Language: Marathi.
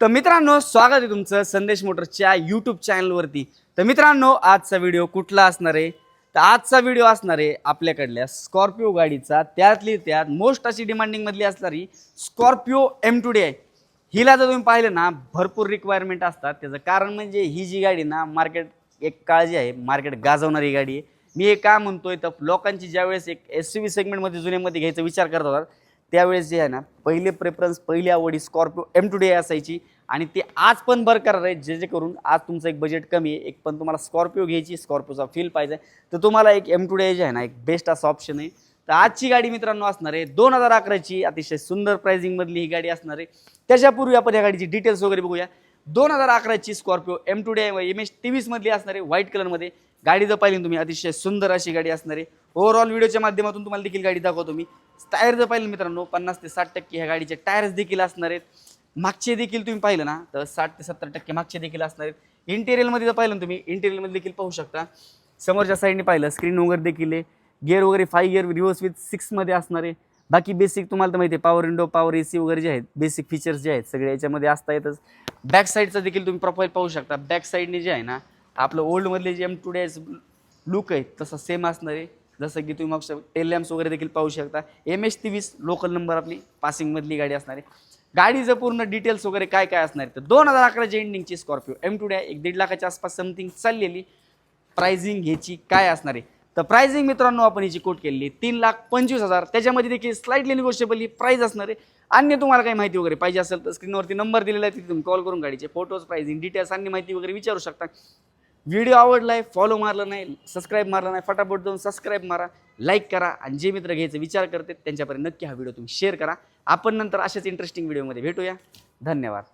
तर मित्रांनो, स्वागत आहे तुमचं संदेश मोटर्सच्या यूट्यूब चॅनलवरती। तर मित्रांनो, आजचा व्हिडिओ कुठला असणार आहे? तर आजचा व्हिडिओ असणार आहे आपल्याकडल्या स्कॉर्पिओ गाडीचा, त्यातली त्यात मोस्ट अशी डिमांडिंग मधली असणारी स्कॉर्पिओ M2D आहे। हिला जर तुम्ही पाहिलं ना, भरपूर रिक्वायरमेंट असतात। त्याचं कारण म्हणजे ही जी गाडी ना, मार्केट एक काळजी आहे, मार्केट गाजवणारी गाडी आहे। मी हे का म्हणतोय, तर लोकांची ज्यावेळेस एक SUV सेगमेंटमध्ये जुन्यामध्ये घ्यायचा विचार करत होतात, त्यावेळेस जे आहे ना, पहिले प्रेफरन्स, पहिली आवडी स्कॉर्पिओ M2D असायची। आणि ते आज पण बरकरार आहे, जेणेकरून आज तुमचं एक बजेट कमी आहे, एक पण तुम्हाला स्कॉर्पिओ घ्यायची, स्कॉर्पिओचा फील पाहिजे, तर तुम्हाला एक M2D जे आहे ना, एक बेस्ट असा ऑप्शन आहे। तर आजची गाडी मित्रांनो असणार आहे 2011ची, अतिशय सुंदर प्राइसिंगमधली ही गाडी असणार आहे। त्याच्यापूर्वी आपण या गाडीची डिटेल्स वगैरे बघूया। 2011ची स्कॉर्पिओ M2D MH23 मधली असणार आहे, व्हाईट कलरमध्ये। गाडी जर पाहिली तुम्ही, अतिशय सुंदर अशी गाडी असणार आहे। ओव्हरऑल व्हिडिओच्या माध्यमातून तुम्हाला देखील गाडी दाखवतो मी। टायर जर पाहिलं मित्रांनो, 50 ते 60% ह्या गाडीचे टायर्स देखील असणार आहेत। मागचे देखील तुम्ही पाहिलं ना, तर 60 ते 70% मागचे देखील असणार आहेत। इंटेरियरमध्ये जर पाहिलं तुम्ही, इंटेरियरमध्ये देखील पाहू शकता। समोरच्या साईडने पाहिलं, स्क्रीन वगैरे देखील आहे, गिअर वगैरे 5 गिअर रिव्हर्स विथ 6 मध्ये असणार आहे। बाकी बेसिक तुम्हाला तर माहिती आहे, पॉवर विंडो, पॉवर AC वगैरे जे आहेत, बेसिक फीचर्स जे आहेत सगळे याच्यामध्ये असता येतच। बॅक साईडचा देखील तुम्ही प्रोफाईल पाहू शकता। बॅक साईडने जे आहे ना, आपलं ओल्डमधले जे M2D लुक आहे तसं सेम असणार आहे। जसं की तुम्ही मग टेल लॅम्प्स वगैरे देखील पाहू शकता। MH23 लोकल नंबर आपली पासिंगमधली गाडी असणार आहे। गाडीचं पूर्ण डिटेल्स वगैरे काय काय असणार आहे, तर 2011च्या एंडिंगची स्कॉर्पिओ M2D आहे, 1-1.5 लाखाच्या आसपास समथिंग चाललेली। प्राइसिंग ह्याची काय असणार आहे, तर प्राइसिंग मित्रांनो आपण हिची कोट केलेली 3,25,000। त्याच्यामध्ये देखील स्लाइटली निगोशिएबल ही प्राइस असणार आहे। अन्य तुम्हाला काही माहिती वगैरे पाहिजे असेल तर स्क्रीनवरती नंबर दिलेला आहे, तिथे तुम्ही कॉल करून गाडीचे फोटोज, प्राइसिंग डिटेल्स, अन्य माहिती वगैरे विचारू शकता। व्हिडिओ आवडलाय, फॉलो मारलं नाही, सबस्क्राईब मारलं नाही, फटाफट जाऊन सबस्क्राईब मारा, लाईक करा, आणि जे मित्र घ्यायचा विचार करते त्यांच्यापर्यंत नक्की हा व्हिडिओ तुम्ही शेअर करा। आपण नंतर अशाच इंटरेस्टिंग व्हिडिओमध्ये भेटूया। धन्यवाद।